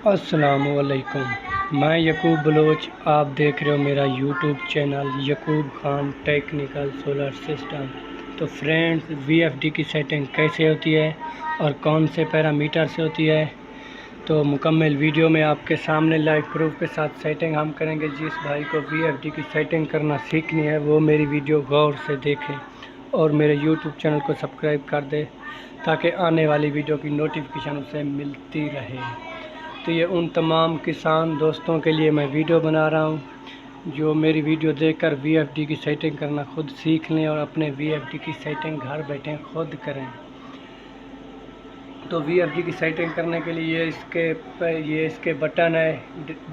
अस्सलामुअलैकुम। मैं यकूब बलोच, आप देख रहे हो मेरा YouTube channel Yakub Khan technical solar system. तो फ्रेंड्स, वीएफडी की सेटिंग कैसे होती है और कौन से पैरामीटर से होती है, तो मुकम्मल वीडियो में आपके सामने लाइव प्रूफ के साथ सेटिंग हम करेंगे। जिस भाई को वीएफडी की सेटिंग करना सीखनी है वो मेरी वीडियो गौर से देखें और मेरे यूट्यूब चैनल को सब्सक्राइब कर दे ताकि आने वाली वीडियो की नोटिफिकेशन उसे मिलती रहे। तो ये उन तमाम किसान दोस्तों के लिए मैं वीडियो बना रहा हूँ जो मेरी वीडियो देखकर वीएफडी की सेटिंग करना खुद सीख लें और अपने वीएफडी की सेटिंग घर बैठे खुद करें। तो वीएफडी की सेटिंग करने के लिए ये इसके बटन है,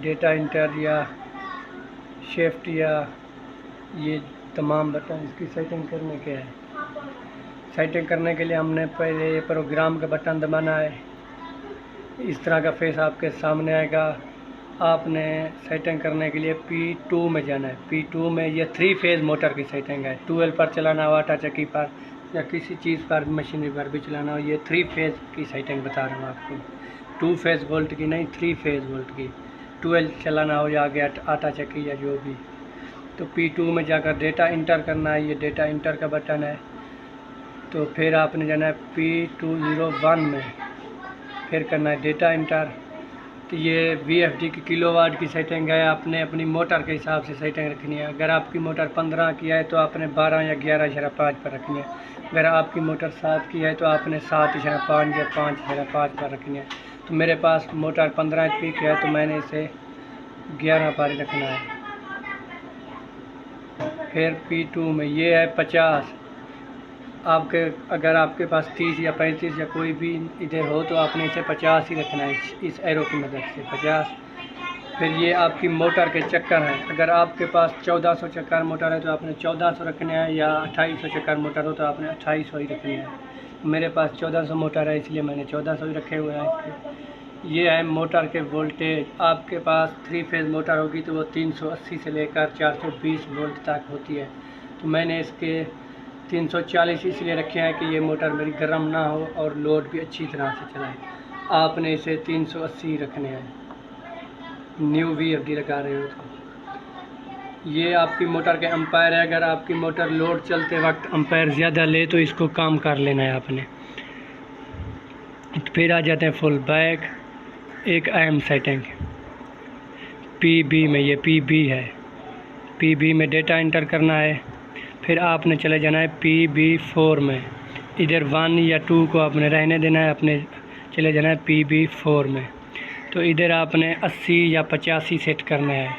डेटा इंटर या शिफ्ट या ये तमाम बटन इसकी सेटिंग करने के हैं। सेटिंग करने के लिए हमने पहले ये प्रोग्राम का बटन दबाना है। इस तरह का फेस आपके सामने आएगा। आपने सेटिंग करने के लिए P2 में जाना है। P2 में ये 3 फेज़ मोटर की सेटिंग है। 12 पर चलाना हो, आटा चक्की पर या किसी चीज़ पर, मशीनरी पर भी चलाना हो, ये 3 फेज़ की सेटिंग बता रहा हूँ आपको। 2 फेज़ वोल्ट की नहीं, 3 फेज़ वोल्ट की। 12 चलाना हो या आगे आटा चक्की या जो भी। तो P2 में जाकर डेटा इंटर करना है। ये डेटा इंटर का बटन है। तो फिर आपने जाना है P201 में, फिर करना है डेटा इंटर। तो ये वीएफडी की किलोवाट की सेटिंग है। आपने अपनी मोटर के हिसाब से सेटिंग रखनी है। अगर आपकी मोटर 15 की है तो आपने 12 या 11.5 पर रखनी है। अगर आपकी मोटर 7 की है तो आपने 7.5 या 5.5 पर रखनी है। तो मेरे पास मोटर 15 HP की है तो मैंने इसे 11 पर रखना है। फिर P2 में ये है 50। अगर आपके पास 30 या 35 या कोई भी इधर हो तो आपने इसे 50 ही रखना है, इस एरो की मदद से 50। फिर ये आपकी मोटर के चक्कर हैं। अगर आपके पास 1400 चक्कर मोटर है तो आपने 1400 रखने हैं, या 2800 चक्कर मोटर हो तो आपने 2800 ही रखने हैं। मेरे पास 1400 मोटर है इसलिए मैंने 1400 ही रखे हुए हैं इसके। ये है मोटर के वोल्टेज। आपके पास 3 फेज़ मोटर होगी तो वो 380 से लेकर 420 वोल्ट तक होती है। तो मैंने इसके 340 इसलिए रखे हैं कि ये मोटर मेरी गर्म ना हो और लोड भी अच्छी तरह से चलाए। आपने इसे 380 रखने हैं, न्यू वीएफडी लगा रहे हो तो। ये आपकी मोटर के एम्पायर है। अगर आपकी मोटर लोड चलते वक्त एम्पायर ज़्यादा ले तो इसको काम कर लेना है आपने। फिर आ जाते हैं फुल बैक। एक अहम सेटिंग पीबी में, ये पीबी है। पीबी में डेटा इंटर करना है। फिर आपने चले जाना है PB4 में। इधर 1 या 2 को आपने रहने देना है, अपने चले जाना है PB4 में। तो इधर आपने 80 या 85 सेट करना है।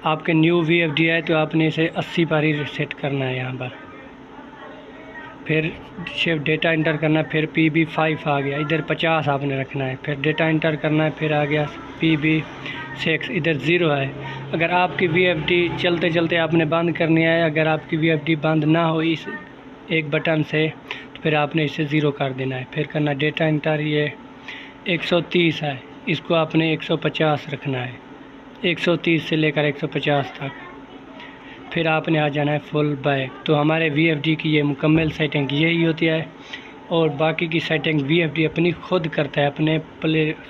आपके न्यू VFD है तो आपने इसे 80 पर ही सेट करना है यहाँ पर। फिर शिफ्ट डेटा इंटर करना है। फिर PB5 आ गया, इधर 50 आपने रखना है। फिर डेटा इंटर करना है। फिर आ गया PB6, इधर 0 है। अगर आपकी VFD चलते चलते आपने बंद करनी है, अगर आपकी VFD बंद ना हो इस एक बटन से, तो फिर आपने इसे 0 कर देना है। फिर करना डेटा इंटर। ये 130 है, इसको आपने 150 रखना है, 130 से लेकर 150 तक। फिर आपने आ जाना है फुल बैक। तो हमारे VFD की ये मुकम्मल सेटिंग यही होती है और बाकी की सेटिंग VFD अपनी खुद करता है, अपने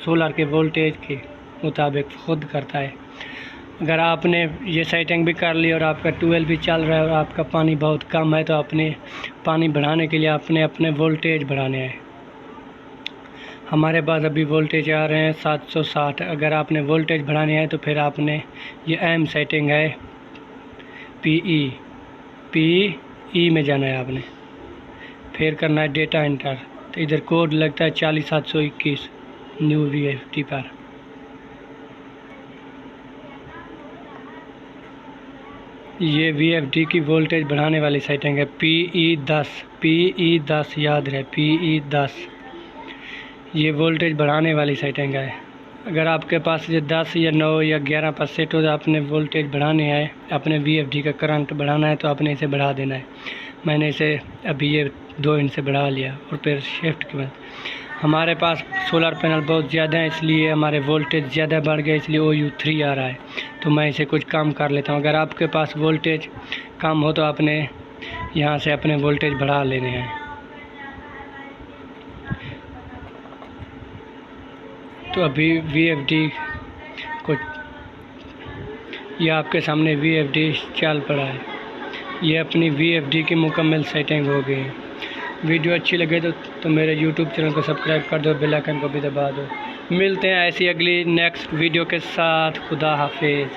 सोलर के वोल्टेज के मुताबिक खुद करता है। अगर आपने ये सेटिंग भी कर ली और आपका 12 भी चल रहा है और आपका पानी बहुत कम है तो आपने पानी बढ़ाने के लिए आपने अपने वोल्टेज बढ़ाने हैं। हमारे पास अभी वोल्टेज आ रहे हैं 760। अगर आपने वोल्टेज बढ़ाने हैं तो फिर आपने ये अहम सेटिंग है PE में जाना है आपने। फिर करना है डेटा इंटर। तो इधर कोड लगता है 40721 न्यू VFD पर। ये VFD की वोल्टेज बढ़ाने वाली सेटिंग है PE10 याद रहे, PE10 ये वोल्टेज बढ़ाने वाली सेटिंग है। अगर आपके पास ये 10 या 9 या 11 पर सेट हो तो आपने वोल्टेज बढ़ाने हैं, अपने VFD का करंट बढ़ाना है तो आपने इसे बढ़ा देना है। मैंने इसे अभी ये 2 इंच से बढ़ा लिया और फिर शिफ्ट के बाद हमारे पास सोलर पैनल बहुत ज़्यादा है इसलिए हमारे वोल्टेज ज़्यादा बढ़ गया, इसलिए OU3 आ रहा है। तो मैं इसे कुछ कम कर लेता हूँ। अगर आपके पास वोल्टेज कम हो तो आपने यहाँ से अपने वोल्टेज बढ़ा लेने हैं। तो अभी VFD को, यह आपके सामने VFD चाल पड़ा है। ये अपनी VFD की मुकम्मल सेटिंग हो गई है। वीडियो अच्छी लगे तो मेरे YouTube चैनल को सब्सक्राइब कर दो, बेल आइकन को भी दबा दो। मिलते हैं ऐसी अगली नेक्स्ट वीडियो के साथ। खुदा हाफिज़।